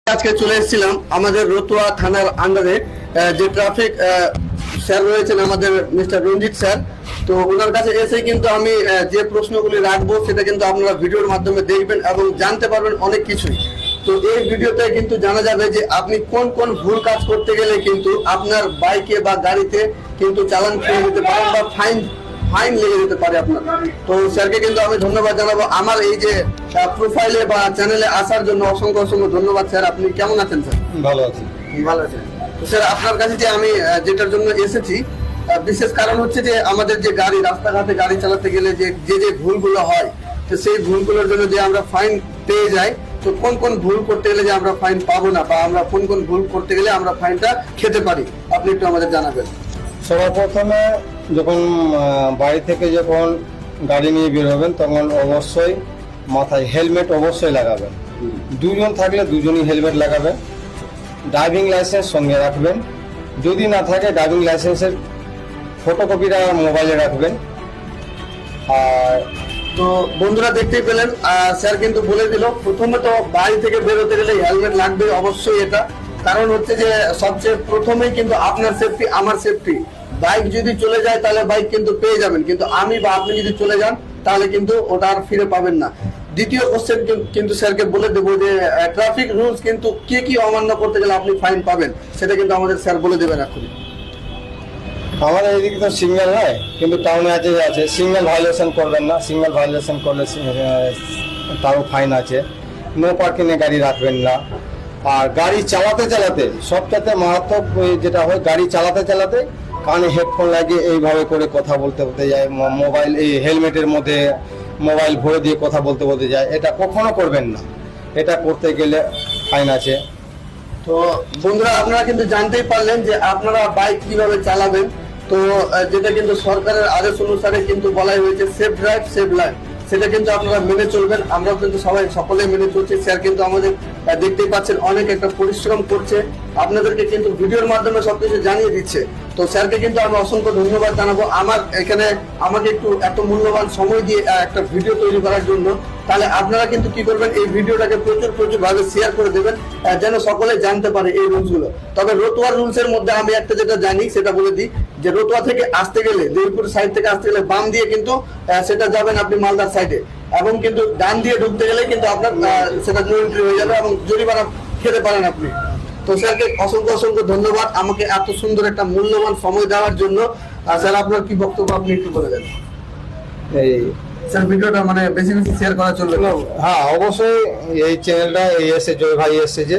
আজকে চলে এসেছিলাম আমাদের রতুয়া থানার আন্ডারে যে ট্রাফিক স্যার রয়েছেন আমাদের মিস্টার রঞ্জিত স্যার। তো ওনার কাছে এসে কিন্তু আমি যে প্রশ্নগুলি রাখবো সেটা কিন্তু আপনারা ভিডিওর মাধ্যমে দেখবেন এবং জানতে পারবেন অনেক কিছুই। তো এই ভিডিওতে কিন্তু জানা যাবে যে আপনি কোন কোন ভুল কাজ করতে গেলে কিন্তু আপনার বাইকে বা গাড়িতে কিন্তু চালান খেয়ে যেতে পারেন বা ফাইন লেগে যেতে পারে আপনার। তো স্যারকে কিন্তু আমি ধন্যবাদ জানাবো আমার এই যে প্রোফাইলে বা চ্যানেলে আসার জন্য অসংখ্য অসংখ্য ধন্যবাদ স্যার। আপনি কেমন আছেন স্যার? ভালো আছি। ভালো আছেন। তো স্যার আপনার কাছে যে আমি যেটার জন্য এসেছি বিশেষ কারণ হচ্ছে যে আমাদের যে গাড়ি রাস্তাঘাটে গাড়ি চালাতে গেলে যে ভুলগুলো হয়, তো সেই ভুলগুলোর জন্য যে আমরা ফাইন পেয়ে যাই, তো কোন কোন ভুল করতে গেলে যে আমরা ফাইন পাবো না বা আমরা কোন কোন ভুল করতে গেলে আমরা ফাইনটা খেতে পারি, আপনি একটু আমাদের জানাবেন। সবার প্রথমে যখন বাড়ি থেকে যখন গাড়ি নিয়ে বের হবেন তখন অবশ্যই মাথায় হেলমেট অবশ্যই লাগাবেন। দুজন থাকলে দুজনই হেলমেট লাগাবেন। ড্রাইভিং লাইসেন্স সঙ্গে রাখবেন। যদি না থাকে ড্রাইভিং লাইসেন্সের ফটোকপিটা মোবাইলে রাখবেন। আর তো বন্ধুরা দেখতেই পেলেন স্যার কিন্তু বলে দিল প্রথমে তো বাড়ি থেকে বেরোতে গেলে হেলমেট লাগবে অবশ্যই। এটা কারণ হচ্ছে যে সবচেয়ে প্রথমেই কিন্তু আপনার সেফটি আমার সেফটি। বাইক যদি চলে যায় তাহলে বাইক কিন্তু পেয়ে যাবেন, কিন্তু আমি বা আপনি যদি চলে যান তাহলে কিন্তু ওটা আর ফিরে পাবেন না। দ্বিতীয় কোশ্চেন কিন্তু স্যারকে বলে দেবো যে ট্রাফিক রুলস কিন্তু কি কি অমান্য করতে গেলে আপনি ফাইন পাবেন, সেটা কিন্তু আমাদের স্যার বলে দেবেন এখন। আমাদের এইদিকে তো সিগন্যাল নয়, কিন্তু টাউনে আছে সিগন্যাল ভায়োলেশন করবেন না। সিগন্যাল ভায়োলেশন করলে তারও ফাইন আছে। নো পার্কিংয়ে গাড়ি রাখবেন না। আর গাড়ি চালাতে চালাতে সবটাতে মারাত্মক যেটা হয়, গাড়ি চালাতে চালাতে কানে হেডফোন লাগিয়ে এইভাবে করে কথা বলতে বলতে যায়, মোবাইল এই হেলমেটের মধ্যে মোবাইল ভরে দিয়ে কথা বলতে বলতে যায়, এটা কখনো করবেন না। এটা করতে গেলে ফাইন আছে। তো বন্ধুরা আপনারা কিন্তু জানতেই পারলেন যে আপনারা বাইক কিভাবে চালাবেন। তো যেটা কিন্তু সরকারের আদেশ অনুসারে কিন্তু বলাই হয়েছে সেফ ড্রাইভ সেভ লাইফ, সেটা কিন্তু আপনারা মেনে চলবেন। আমরাও কিন্তু সকলে মেনে চলছি। স্যার কিন্তু আমাদের দেখতেই পাচ্ছেন অনেক একটা পরিশ্রম করছে, আপনাদেরকে কিন্তু ভিডিওর মাধ্যমে সবকিছু জানিয়ে দিচ্ছে। তো স্যারকে কিন্তু আমি অসংখ্য ধন্যবাদ জানাবো আমার এখানে আমাকে একটু এত মূল্যবান সময় দিয়ে একটা ভিডিও তৈরি করার জন্য। তাহলে আপনারা কিন্তু কি করবেন, এই ভিডিওটাকে প্রচুর ভাবে শেয়ার করে দেবেন যেন সকলে জানতে পারে এই রুলস গুলো। তবে রতুয়ার রুলস এর মধ্যে আমি একটা যেটা জানি সেটা বলে দিই, যে রতুয়া থেকে আসতে গেলে দেবপুর সাইড থেকে আসতে গেলে বাম দিয়ে কিন্তু সেটা যাবেন আপনি মালদার সাইডে, এবং কিন্তু ডান দিয়ে ঢুকতে গেলে কিন্তু আপনার সেটা নো এন্ট্রি হয়ে যাবে এবং জরিমানা খেতে পারেন আপনি। তো স্যারকে অসংখ্য ধন্যবাদ আমাকে এত সুন্দর একটা মূল্যবান সময় দেওয়ার জন্য। স্যার আপনার কি বক্তব্য আপনি একটু বলে দেন। এই স্যার ভিডিওটা মানে বেশি শেয়ার করা চলবে না? হ্যাঁ, অবশ্যই এই চ্যানেলটা এই এসে জয় ভাই এসছে যে